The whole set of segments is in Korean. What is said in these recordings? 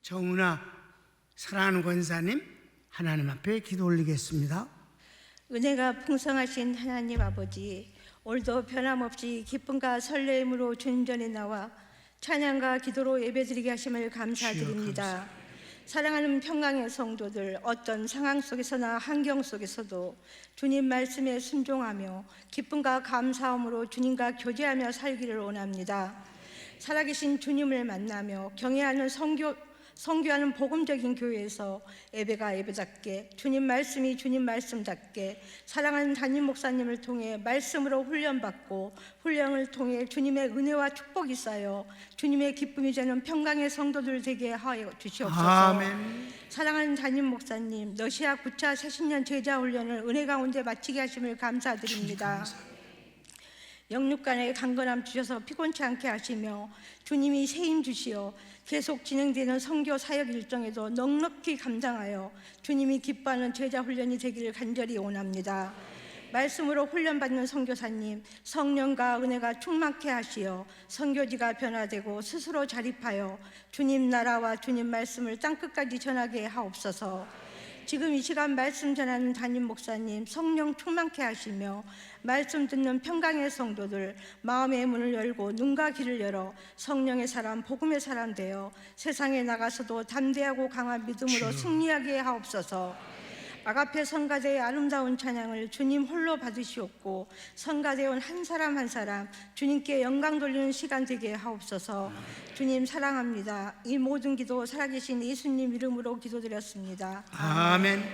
정은아 사랑하는 권사님, 하나님 앞에 기도 올리겠습니다. 은혜가 풍성하신 하나님 아버지, 오늘도 변함없이 기쁨과 설레임으로 주님 전에 나와 찬양과 기도로 예배드리게 하심을 감사드립니다. 사랑하는 평강의 성도들, 어떤 상황 속에서나 환경 속에서도 주님 말씀에 순종하며 기쁨과 감사함으로 주님과 교제하며 살기를 원합니다. 살아계신 주님을 만나며 경외하는 선교하는 복음적인 교회에서 예배가 예배답게, 주님 말씀이 주님 말씀답게, 사랑하는 담임 목사님을 통해 말씀으로 훈련받고 훈련을 통해 주님의 은혜와 축복이 쌓여 주님의 기쁨이 되는 평강의 성도들 되게 하여 주시옵소서. 아멘. 사랑하는 담임 목사님, 러시아 9차 40년 제자 훈련을 은혜 가운데 마치게 하심을 감사드립니다. 영육간에 강건함 주셔서 피곤치 않게 하시며 주님이 새 힘 주시어 계속 진행되는 선교 사역 일정에도 넉넉히 감당하여 주님이 기뻐하는 제자 훈련이 되기를 간절히 원합니다. 말씀으로 훈련받는 선교사님, 성령과 은혜가 충만케 하시어 선교지가 변화되고 스스로 자립하여 주님 나라와 주님 말씀을 땅끝까지 전하게 하옵소서. 지금 이 시간 말씀 전하는 담임 목사님, 성령 충만케 하시며 말씀 듣는 평강의 성도들 마음의 문을 열고 눈과 귀를 열어 성령의 사람, 복음의 사람 되어 세상에 나가서도 담대하고 강한 믿음으로 승리하게 하옵소서. 아가페 성가대의 아름다운 찬양을 주님 홀로 받으시옵고 성가대원 한 사람 한 사람 주님께 영광 돌리는 시간 되게 하옵소서. 주님 사랑합니다. 이 모든 기도 살아계신 예수님 이름으로 기도드렸습니다. 아멘.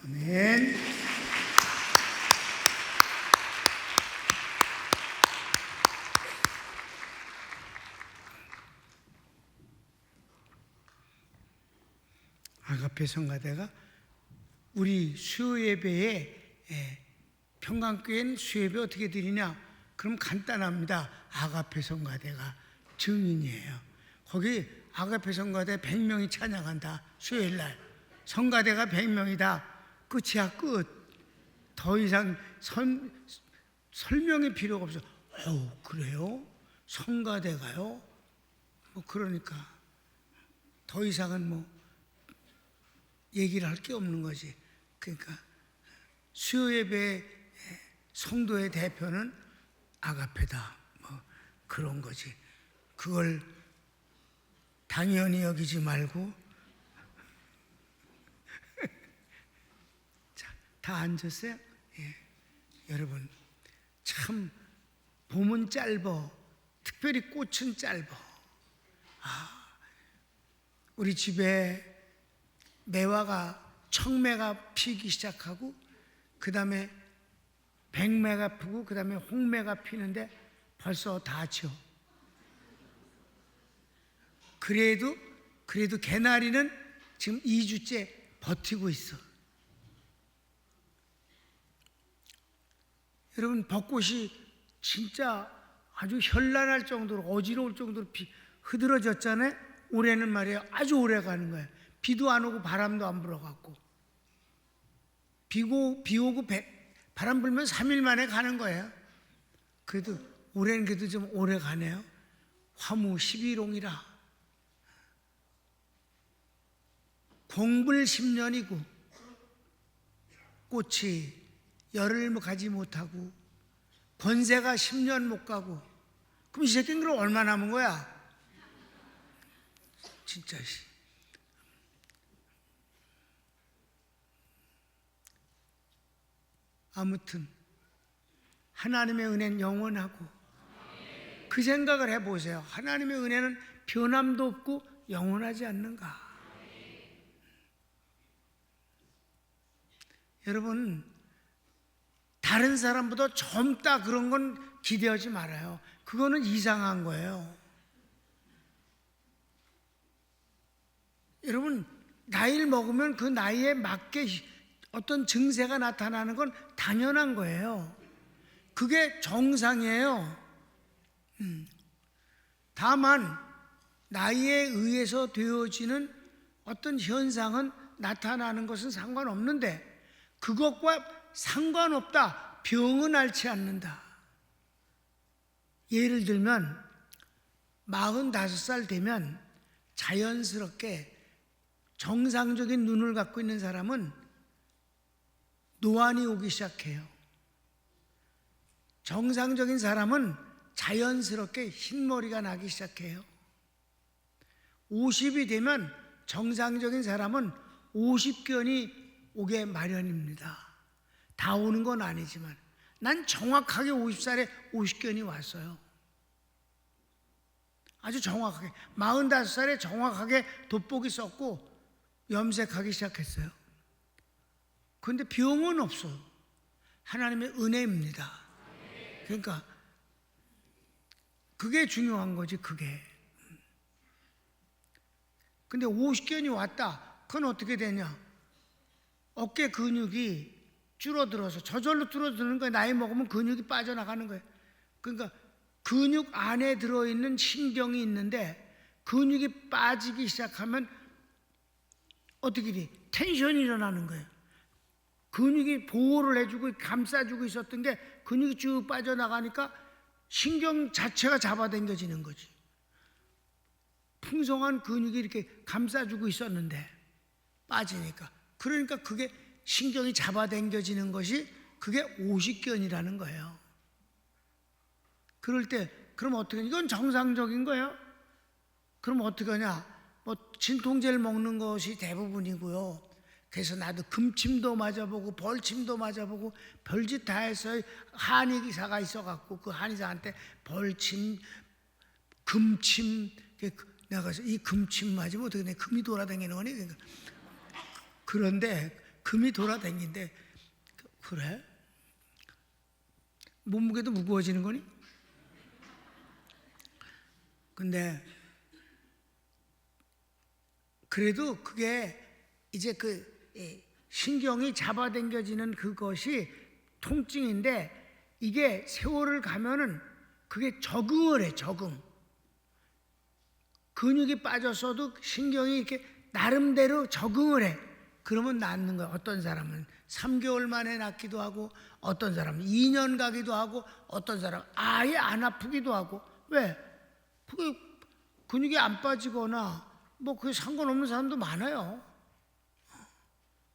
아멘. 아가페 성가대가 우리 수요 예배에 평강교회는 수요 예배 어떻게 드리냐? 그럼 간단합니다. 아가페 성가대가 증인이에요. 거기 아가페 성가대 100명이 찬양한다. 수요일 날 성가대가 100명이다. 끝이야, 끝. 더 이상 설명이 필요가 없어. 그래요? 성가대가요? 뭐 그러니까 더 이상은 뭐 얘기를 할 게 없는 거지. 그러니까 수요 예배 성도의 대표는 아가페다. 뭐 그런 거지. 그걸 당연히 여기지 말고 자, 다 앉으세요. 예. 여러분 참 봄은 짧어. 특별히 꽃은 짧어. 우리 집에 매화가 청매가 피기 시작하고 그 다음에 백매가 피고 그 다음에 홍매가 피는데 벌써 다 져. 그래도 개나리는 지금 2주째 버티고 있어. 여러분 벚꽃이 진짜 아주 현란할 정도로 어지러울 정도로 흐드러졌잖아요. 올해는 말이에요 아주 오래 가는 거예요. 비도 안 오고 바람도 안 불어갖고 비 오고 바람 불면 3일 만에 가는 거예요. 그래도 올해는 그래도 좀 오래 가네요. 화무 11홍이라 공불 10년이고 꽃이 열을 가지 못하고 권세가 10년 못 가고 그럼 이 새끼는 그럼 얼마 남은 거야? 진짜 아무튼 하나님의 은혜는 영원하고 그 생각을 해보세요. 하나님의 은혜는 변함도 없고 영원하지 않는가? 여러분 다른 사람보다 젊다 그런 건 기대하지 말아요. 그거는 이상한 거예요. 여러분 나이를 먹으면 그 나이에 맞게 어떤 증세가 나타나는 건 당연한 거예요. 그게 정상이에요. 다만 나이에 의해서 되어지는 어떤 현상은 나타나는 것은 상관없는데 그것과 상관없다. 병은 앓지 않는다. 예를 들면 45살 되면 자연스럽게 정상적인 눈을 갖고 있는 사람은 노안이 오기 시작해요. 정상적인 사람은 자연스럽게 흰머리가 나기 시작해요. 50이 되면 정상적인 사람은 50견이 오게 마련입니다. 다 오는 건 아니지만 난 정확하게 50살에 50견이 왔어요. 아주 정확하게 45살에 정확하게 돋보기 썼고 염색하기 시작했어요. 그런데 병은 없어요. 하나님의 은혜입니다. 그러니까 그게 중요한 거지. 그게 근데 50견이 왔다. 그건 어떻게 되냐? 어깨 근육이 줄어들어서 저절로 줄어드는 거예요. 나이 먹으면 근육이 빠져나가는 거예요. 그러니까 근육 안에 들어있는 신경이 있는데 근육이 빠지기 시작하면 어떻게 돼? 텐션이 일어나는 거예요. 근육이 보호를 해주고 감싸주고 있었던 게 근육이 쭉 빠져나가니까 신경 자체가 잡아당겨지는 거지. 풍성한 근육이 이렇게 감싸주고 있었는데 빠지니까. 그러니까 그게 신경이 잡아당겨지는 것이 그게 오십견이라는 거예요. 그럴 때 그럼 어떻게 하냐? 이건 정상적인 거예요. 그럼 어떻게 하냐? 뭐 진통제를 먹는 것이 대부분이고요. 그래서 나도 금침도 맞아보고 벌침도 맞아보고 별짓 다 해서 한의사가 있어갖고 그 한의사한테 벌침, 금침, 내가 그래서 이 금침 맞으면 어떻게 돼? 금이 돌아다니는 거니? 그런데 금이 돌아다니는데 그래? 몸무게도 무거워지는 거니? 근데 그래도 그게 이제 그 신경이 잡아당겨지는 그것이 통증인데 이게 세월을 가면은 그게 적응을 해. 적응. 근육이 빠졌어도 신경이 이렇게 나름대로 적응을 해. 그러면 낫는 거야. 어떤 사람은 3개월 만에 낫기도 하고 어떤 사람은 2년 가기도 하고 어떤 사람은 아예 안 아프기도 하고. 왜? 그게 근육이 안 빠지거나 뭐 그게 상관없는 사람도 많아요.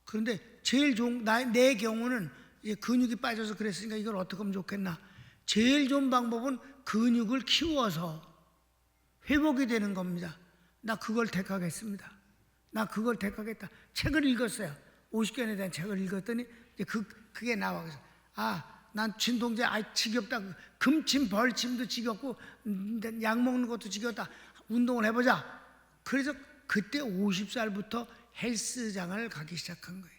그런데 제일 좋은 내 경우는 이제 근육이 빠져서 그랬으니까 이걸 어떻게 하면 좋겠나? 제일 좋은 방법은 근육을 키워서 회복이 되는 겁니다. 나 그걸 택하겠습니다. 나 그걸 택하겠다. 책을 읽었어요. 50견에 대한 책을 읽었더니 이제 그게 나와. 그래서 난 진통제 지겹다. 금침 벌침도 지겹고 약 먹는 것도 지겹다. 운동을 해보자. 그래서 그때 50살부터 헬스장을 가기 시작한 거예요.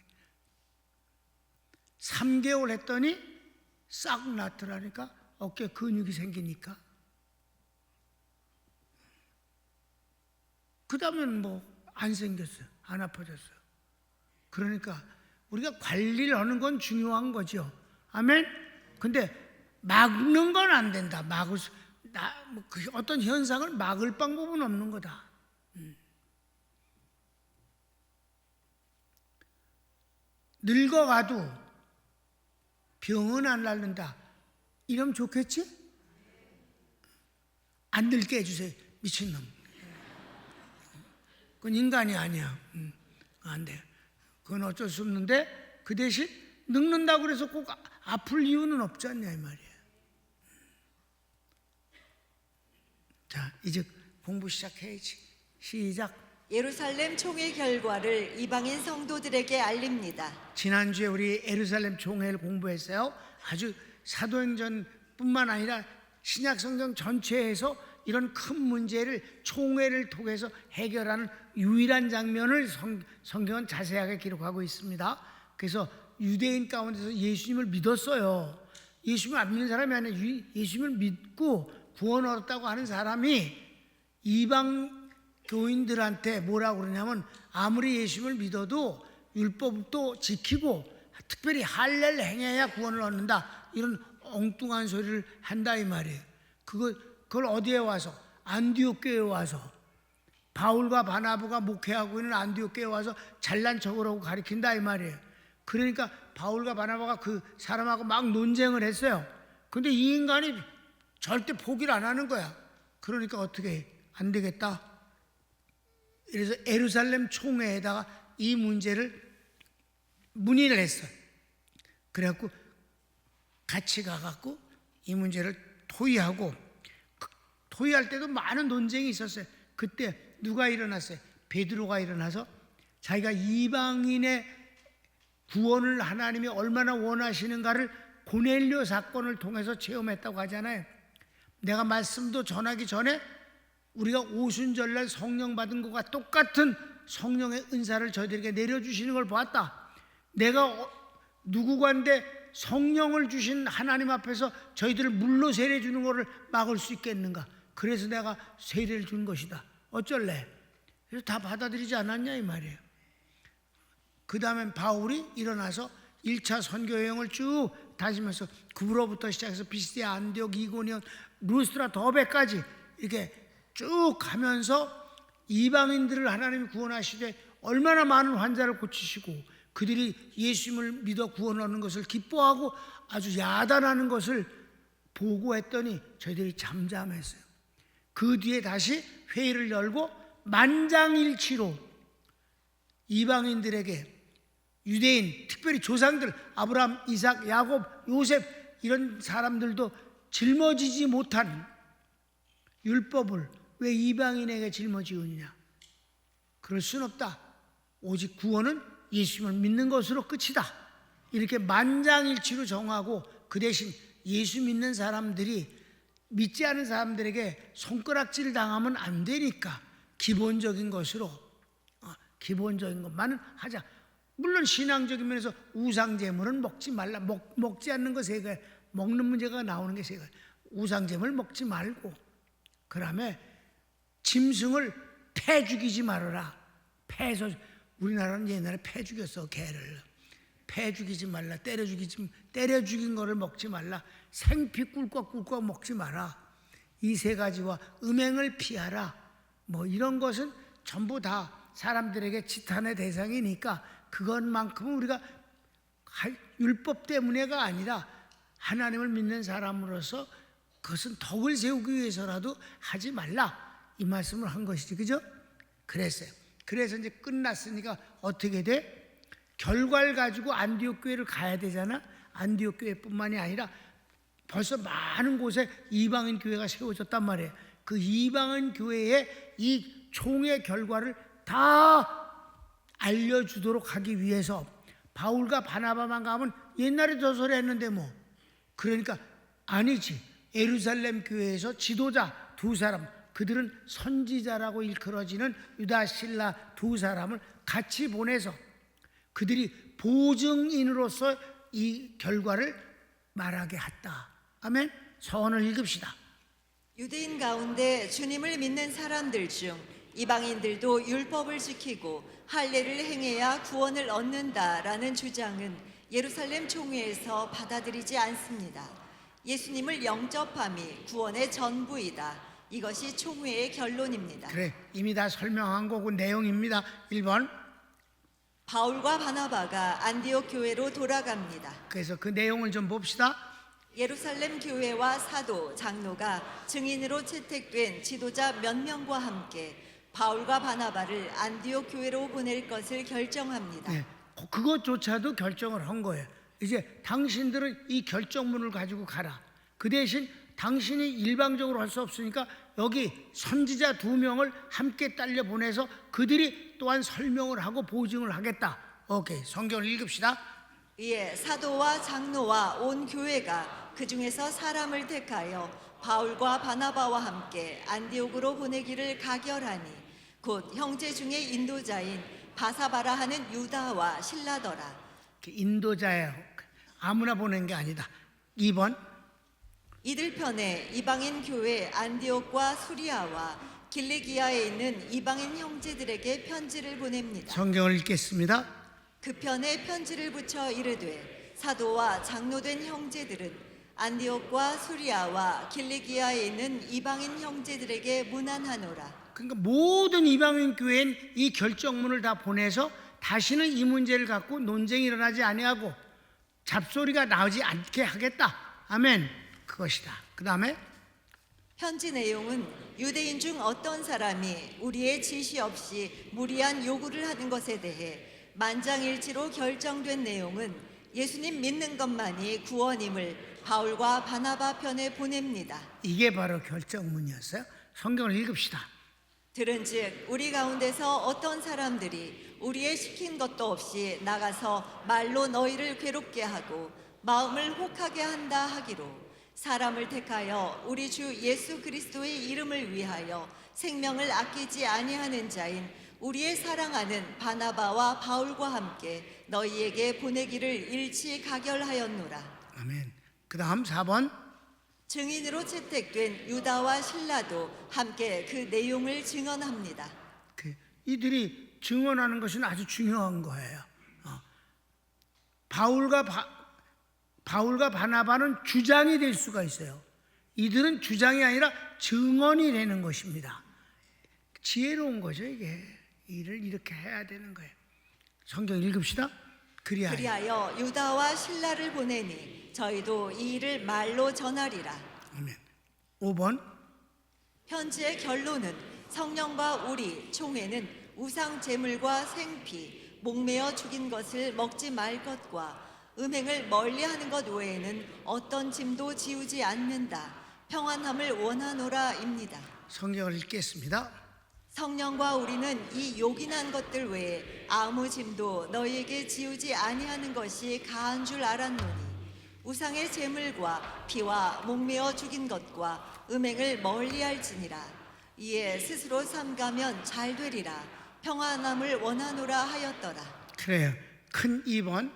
3개월 했더니 싹 낫더라니까. 어깨 근육이 생기니까. 그 다음엔 뭐 안 생겼어요. 안 아파졌어요. 그러니까 우리가 관리를 하는 건 중요한 거죠. 아멘? 근데 막는 건 안 된다. 어떤 현상을 막을 방법은 없는 거다. 늙어가도 병은 안 앓는다. 이러면 좋겠지? 안 늙게 해주세요. 미친놈. 그건 인간이 아니야. 안 돼. 그건 어쩔 수 없는데 그 대신 늙는다고 그래서 꼭 아플 이유는 없지 않냐 이 말이에요. 자, 이제 공부 시작해야지. 시작. 예루살렘 총회 결과를 이방인 성도들에게 알립니다. 지난주에 우리 예루살렘 총회를 공부했어요. 아주 사도행전뿐만 아니라 신약성경 전체에서 이런 큰 문제를 총회를 통해서 해결하는 유일한 장면을 성경은 자세하게 기록하고 있습니다. 그래서 유대인 가운데서 예수님을 믿었어요. 예수님을 안 믿는 사람이 아니라 예수님을 믿고 구원 얻었다고 하는 사람이 이방 교인들한테 뭐라고 그러냐면 아무리 예수님을 믿어도 율법도 지키고 특별히 할례를 행해야 구원을 얻는다. 이런 엉뚱한 소리를 한다 이 말이에요. 그걸 어디에 와서? 안디옥 교회에 와서 바울과 바나바가 목회하고 있는 안디옥 교회에 와서 잘난 척을 하고 가르친다 이 말이에요. 그러니까 바울과 바나바가 그 사람하고 막 논쟁을 했어요. 근데 이 인간이 절대 포기를 안 하는 거야. 그러니까 어떻게 해? 안 되겠다. 그래서 예루살렘 총회에다가 이 문제를 문의를 했어요. 그래갖고 같이 가갖고 이 문제를 토의하고, 토의할 때도 많은 논쟁이 있었어요. 그때 누가 일어났어요? 베드로가 일어나서 자기가 이방인의 구원을 하나님이 얼마나 원하시는가를 고넬료 사건을 통해서 체험했다고 하잖아요. 내가 말씀도 전하기 전에 우리가 오순절날 성령 받은 것과 똑같은 성령의 은사를 저희들에게 내려주시는 걸 보았다. 내가 누구간데 성령을 주신 하나님 앞에서 저희들을 물로 세례 주는 것을 막을 수 있겠는가? 그래서 내가 세례를 준 것이다. 어쩔래? 그래서 다 받아들이지 않았냐 이 말이에요. 그 다음엔 바울이 일어나서 1차 선교 여행을 쭉 다니면서 그로부터 시작해서 비스디아, 안디옥, 이고니온, 루스트라, 더베까지 이렇게 쭉 가면서 이방인들을 하나님이 구원하시되 얼마나 많은 환자를 고치시고 그들이 예수님을 믿어 구원하는 것을 기뻐하고 아주 야단하는 것을 보고했더니 저희들이 잠잠했어요. 그 뒤에 다시 회의를 열고 만장일치로 이방인들에게 유대인, 특별히 조상들 아브라함, 이삭, 야곱, 요셉 이런 사람들도 짊어지지 못한 율법을 왜 이방인에게 짊어지우느냐? 그럴 순 없다. 오직 구원은 예수님을 믿는 것으로 끝이다. 이렇게 만장일치로 정하고 그 대신 예수 믿는 사람들이 믿지 않은 사람들에게 손가락질 당하면 안 되니까 기본적인 것으로 기본적인 것만은 하자. 물론 신앙적인 면에서 우상제물은 먹지 말라. 먹지 않는 거 세 가지, 먹는 문제가 나오는 게 세 가지. 우상제물 먹지 말고 그다음에 짐승을 패 죽이지 말아라. 패서 우리나라는 옛날에 패 죽였어. 개를 패 죽이지 말라. 때려 죽인 거를 먹지 말라. 생피 꿀꺽꿀꺽 먹지 마라. 이 세 가지와 음행을 피하라. 뭐 이런 것은 전부 다 사람들에게 지탄의 대상이니까 그것만큼은 우리가 율법 때문에가 아니라 하나님을 믿는 사람으로서 그것은 덕을 세우기 위해서라도 하지 말라 이 말씀을 한 것이지, 그죠? 그랬어요. 그래서 이제 끝났으니까 어떻게 돼? 결과를 가지고 안디옥 교회를 가야 되잖아. 안디옥 교회뿐만이 아니라 벌써 많은 곳에 이방인 교회가 세워졌단 말이에요. 그 이방인 교회의 이 총의 결과를 다 알려주도록 하기 위해서 바울과 바나바만 가면 옛날에 저 소리 했는데 뭐 그러니까 아니지. 예루살렘 교회에서 지도자 두 사람, 그들은 선지자라고 일컬어지는 유다 실라 두 사람을 같이 보내서 그들이 보증인으로서 이 결과를 말하게 했다. 아멘. 서원을 읽읍시다. 유대인 가운데 주님을 믿는 사람들 중 이방인들도 율법을 지키고 할례를 행해야 구원을 얻는다라는 주장은 예루살렘 총회에서 받아들이지 않습니다. 예수님을 영접함이 구원의 전부이다. 이것이 총회의 결론입니다. 그래, 이미 다 설명한 거고 내용입니다. 1번. 바울과 바나바가 안디옥 교회로 돌아갑니다. 그래서 그 내용을 좀 봅시다. 예루살렘 교회와 사도, 장로가 증인으로 채택된 지도자 몇 명과 함께 바울과 바나바를 안디옥 교회로 보낼 것을 결정합니다. 네, 그것조차도 결정을 한 거예요. 이제 당신들은 이 결정문을 가지고 가라. 그 대신 당신이 일방적으로 할 수 없으니까 여기 선지자 2명을 함께 딸려 보내서 그들이 또한 설명을 하고 보증을 하겠다. 오케이, 성경을 읽읍시다. 이에 사도와 장로와 온 교회가 그 중에서 사람을 택하여 바울과 바나바와 함께 안디옥으로 보내기를 가결하니 곧 형제 중에 인도자인 바사바라 하는 유다와 실라더라. 인도자예요. 아무나 보낸 게 아니다. 2번. 이들 편에 이방인 교회 안디옥과 수리아와 길리기아에 있는 이방인 형제들에게 편지를 보냅니다. 성경을 읽겠습니다. 그 편에 편지를 붙여 이르되 사도와 장로된 형제들은 안디옥과 수리아와 길리기아에 있는 이방인 형제들에게 문안하노라. 그러니까 모든 이방인 교회는 이 결정문을 다 보내서 다시는 이 문제를 갖고 논쟁이 일어나지 아니하고 잡소리가 나오지 않게 하겠다. 아멘. 그것이다. 그 다음에 편지 내용은 유대인 중 어떤 사람이 우리의 지시 없이 무리한 요구를 하는 것에 대해 만장일치로 결정된 내용은 예수님 믿는 것만이 구원임을 바울과 바나바 편에 보냅니다. 이게 바로 결정문이었어요. 성경을 읽읍시다. 들은즉 우리 가운데서 어떤 사람들이 우리의 시킨 것도 없이 나가서 말로 너희를 괴롭게 하고 마음을 혹하게 한다 하기로 사람을 택하여 우리 주 예수 그리스도의 이름을 위하여 생명을 아끼지 아니하는 자인 우리의 사랑하는 바나바와 바울과 함께 너희에게 보내기를 일치 가결하였노라. 아멘. 그 다음 4번. 증인으로 채택된 유다와 실라도 함께 그 내용을 증언합니다. 이들이 증언하는 것은 아주 중요한 거예요. 바울과 바나바는 주장이 될 수가 있어요. 이들은 주장이 아니라 증언이 되는 것입니다. 지혜로운 거죠. 이게 일을 이렇게 해야 되는 거예요. 성경 읽읍시다. 그리하여 유다와 실라를 보내니 저희도 이 일을 말로 전하리라. 아멘. 5번. 편지의 결론은 성령과 우리 총회는 우상 제물과 생피, 목매어 죽인 것을 먹지 말 것과 음행을 멀리하는 것 외에는 어떤 짐도 지우지 않는다. 평안함을 원하노라입니다. 성경을 읽겠습니다. 성령과 우리는 이 요긴한 것들 외에 아무 짐도 너희에게 지우지 아니하는 것이 가한 줄 알았노니 우상의 제물과 피와 목매어 죽인 것과 음행을 멀리할지니라. 이에 스스로 삼가면 잘 되리라. 평안함을 원하노라 하였더라. 그래요. 큰 2번.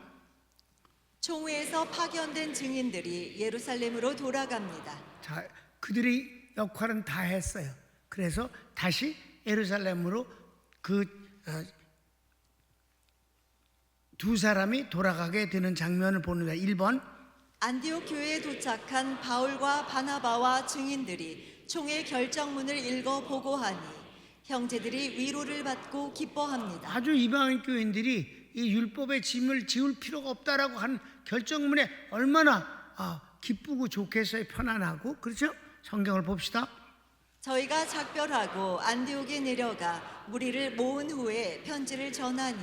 총회에서 파견된 증인들이 예루살렘으로 돌아갑니다. 자, 그들의 역할은 다 했어요. 그래서 다시 예루살렘으로 두 사람이 돌아가게 되는 장면을 보는데 1번. 안디옥 교회에 도착한 바울과 바나바와 증인들이 총회 결정문을 읽어 보고하니 형제들이 위로를 받고 기뻐합니다. 아주 이방인 교인들이 이 율법의 짐을 지울 필요가 없다라고 한 결정문에 얼마나 기쁘고 좋겠어요. 편안하고. 그렇죠? 성경을 봅시다. 저희가 작별하고 안디옥에 내려가 무리를 모은 후에 편지를 전하니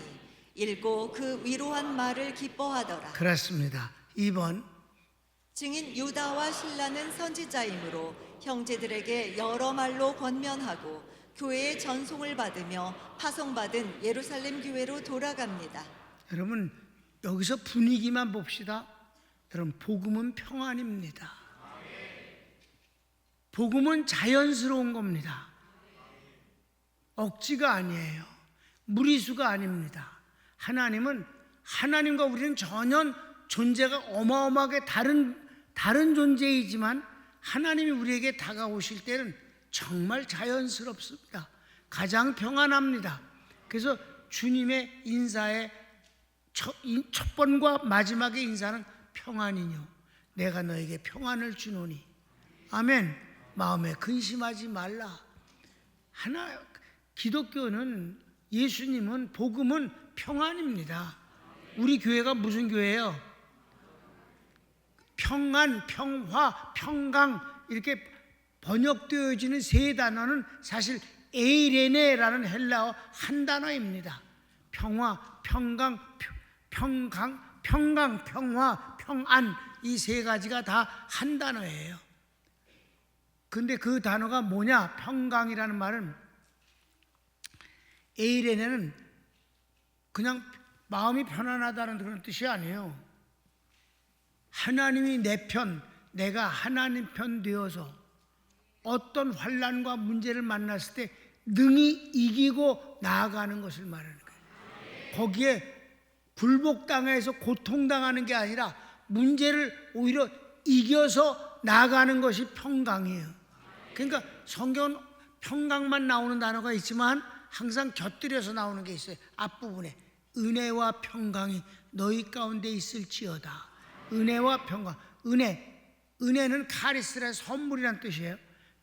읽고 그 위로한 말을 기뻐하더라. 그렇습니다. 2번. 증인 유다와 실라는 선지자이므로 형제들에게 여러 말로 권면하고 교회의 전송을 받으며 파송받은 예루살렘 교회로 돌아갑니다. 여러분 여기서 분위기만 봅시다. 여러분 복음은 평안입니다. 복음은 자연스러운 겁니다. 억지가 아니에요. 무리수가 아닙니다. 하나님은 하나님과 우리는 전혀 존재가 어마어마하게 다른 존재이지만 하나님이 우리에게 다가오실 때는 정말 자연스럽습니다. 가장 평안합니다. 그래서 주님의 인사의 첫 번과 마지막의 인사는 평안이뇨 내가 너에게 평안을 주노니. 아멘. 마음에 근심하지 말라. 기독교는 예수님은 복음은 평안입니다. 우리 교회가 무슨 교회예요? 평안, 평화, 평강 이렇게 번역되어지는 세 단어는 사실 에이레네라는 헬라어 한 단어입니다. 평화, 평강, 평화, 평안 이 세 가지가 다 한 단어예요. 근데 그 단어가 뭐냐? 평강이라는 말은 에이레네는 그냥 마음이 편안하다는 그런 뜻이 아니에요. 하나님이 내 편, 내가 하나님 편 되어서 어떤 환난과 문제를 만났을 때 능히 이기고 나아가는 것을 말하는 거예요. 거기에 굴복당해서 고통당하는 게 아니라 문제를 오히려 이겨서 나아가는 것이 평강이에요. 그러니까 성경은 평강만 나오는 단어가 있지만 항상 곁들여서 나오는 게 있어요. 앞부분에 은혜와 평강이 너희 가운데 있을지어다. 은혜와 평강. 은혜는 카리스라 선물이란 뜻이에요.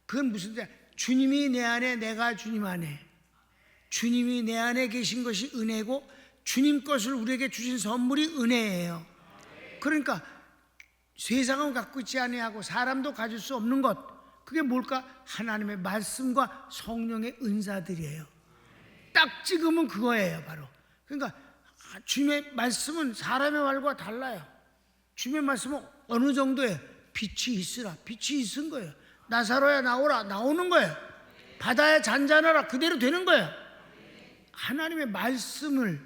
그건 무슨 뜻이야? 주님이 내 안에, 내가 주님 안에. 주님이 내 안에 계신 것이 은혜고 주님 것을 우리에게 주신 선물이 은혜예요. 그러니까 세상은 갖고 있지 아니하고 사람도 가질 수 없는 것, 그게 뭘까? 하나님의 말씀과 성령의 은사들이에요. 딱 찍으면 그거예요, 바로. 그러니까 주님의 말씀은 사람의 말과 달라요. 주님의 말씀은 어느 정도에 빛이 있으라, 빛이 있은 거예요. 나사로야 나오라, 나오는 거예요. 바다에 잔잔하라, 그대로 되는 거예요. 하나님의 말씀을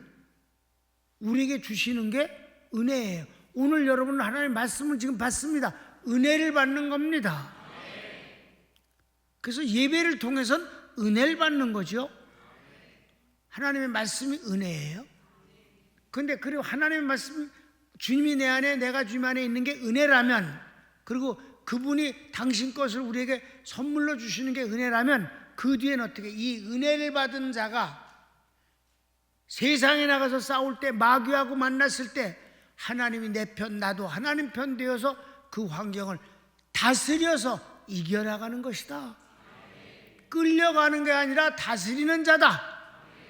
우리에게 주시는 게 은혜예요. 오늘 여러분은 하나님의 말씀을 지금 받습니다. 은혜를 받는 겁니다. 그래서 예배를 통해서는 은혜를 받는 거죠. 하나님의 말씀이 은혜예요. 그런데 그리고 하나님의 말씀, 주님이 내 안에 내가 주님 안에 있는 게 은혜라면, 그리고 그분이 당신 것을 우리에게 선물로 주시는 게 은혜라면, 그 뒤에는 어떻게 이 은혜를 받은 자가 세상에 나가서 싸울 때, 마귀하고 만났을 때 하나님이 내 편, 나도 하나님 편 되어서 그 환경을 다스려서 이겨나가는 것이다. 끌려가는 게 아니라 다스리는 자다.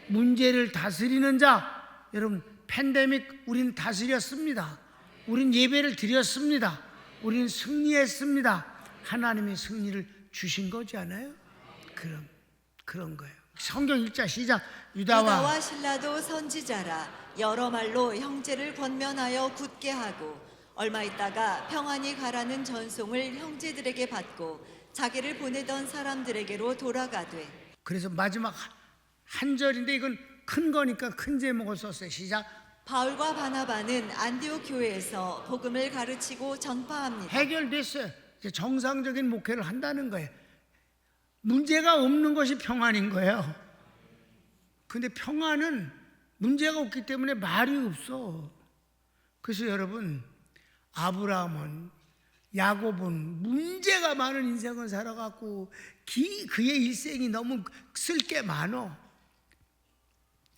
문제를 다스리는 자. 여러분, 팬데믹 우린 다스렸습니다. 우린 예배를 드렸습니다. 우린 승리했습니다. 하나님이 승리를 주신 거지 않아요? 그런 거예요. 성경 읽자. 시작. 유다와 실라도 선지자라 여러 말로 형제를 권면하여 굳게 하고 얼마 있다가 평안히 가라는 전송을 형제들에게 받고 자기를 보내던 사람들에게로 돌아가되. 그래서 마지막 한 절인데 이건 큰 거니까 큰 제목을 썼어요. 시작. 바울과 바나바는 안디옥 교회에서 복음을 가르치고 전파합니다. 해결됐어요. 이제 정상적인 목회를 한다는 거예요. 문제가 없는 것이 평안인 거예요. 근데 평안은 문제가 없기 때문에 말이 없어. 그래서 여러분, 아브라함은, 야곱은 문제가 많은 인생을 살아갖고 그의 일생이 너무 쓸 게 많어.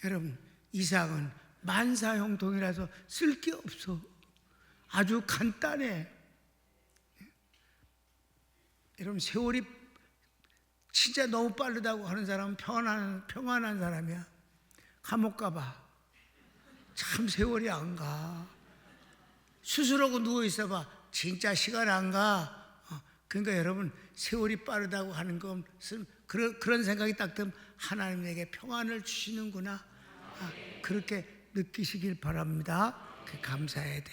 여러분, 이삭은 만사형통이라서 쓸 게 없어. 아주 간단해. 여러분, 세월이 진짜 너무 빠르다고 하는 사람은 평안한 사람이야. 감옥 가봐. 참 세월이 안 가. 수술하고 누워 있어봐. 진짜 시간 안 가. 그러니까 여러분, 세월이 빠르다고 하는 것은 그런 생각이 딱 들면 하나님에게 평안을 주시는구나. 그렇게 느끼시길 바랍니다. 감사해야 돼.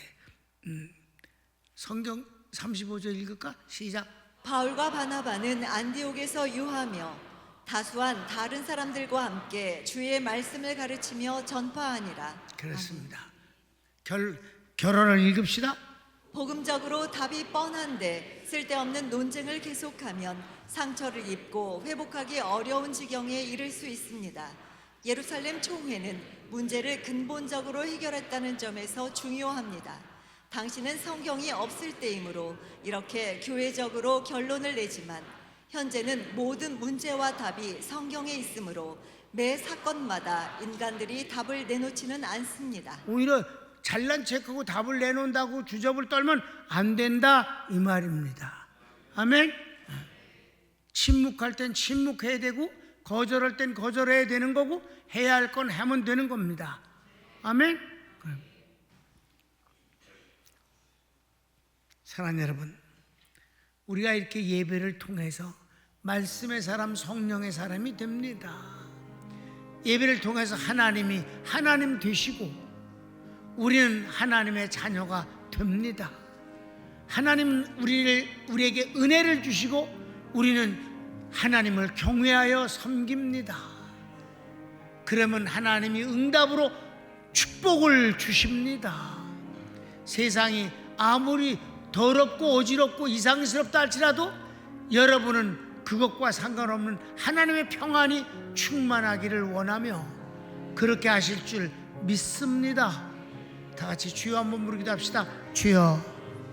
성경 35절 읽을까? 시작. 바울과 바나바는 안디옥에서 유하며 다수한 다른 사람들과 함께 주의 말씀을 가르치며 전파하니라. 그렇습니다. 결론을 읽읍시다. 복음적으로 답이 뻔한데 쓸데없는 논쟁을 계속하면 상처를 입고 회복하기 어려운 지경에 이를 수 있습니다. 예루살렘 총회는 문제를 근본적으로 해결했다는 점에서 중요합니다. 당시는 성경이 없을 때이므로 이렇게 교회적으로 결론을 내지만 현재는 모든 문제와 답이 성경에 있으므로 매 사건마다 인간들이 답을 내놓지는 않습니다. 오히려 잘난 척하고 답을 내놓는다고 주접을 떨면 안 된다 이 말입니다. 아멘. 침묵할 땐 침묵해야 되고 거절할 땐 거절해야 되는 거고 해야 할 건 하면 되는 겁니다. 아멘. 사랑하는 여러분, 우리가 이렇게 예배를 통해서 말씀의 사람, 성령의 사람이 됩니다. 예배를 통해서 하나님이 하나님 되시고 우리는 하나님의 자녀가 됩니다. 하나님 우리에게 은혜를 주시고 우리는 하나님을 경외하여 섬깁니다. 그러면 하나님이 응답으로 축복을 주십니다. 세상이 아무리 더럽고 어지럽고 이상스럽다 할지라도 여러분은 그것과 상관없는 하나님의 평안이 충만하기를 원하며 그렇게 하실 줄 믿습니다. 다 같이 주여 한번 부르기도 합시다. 주여.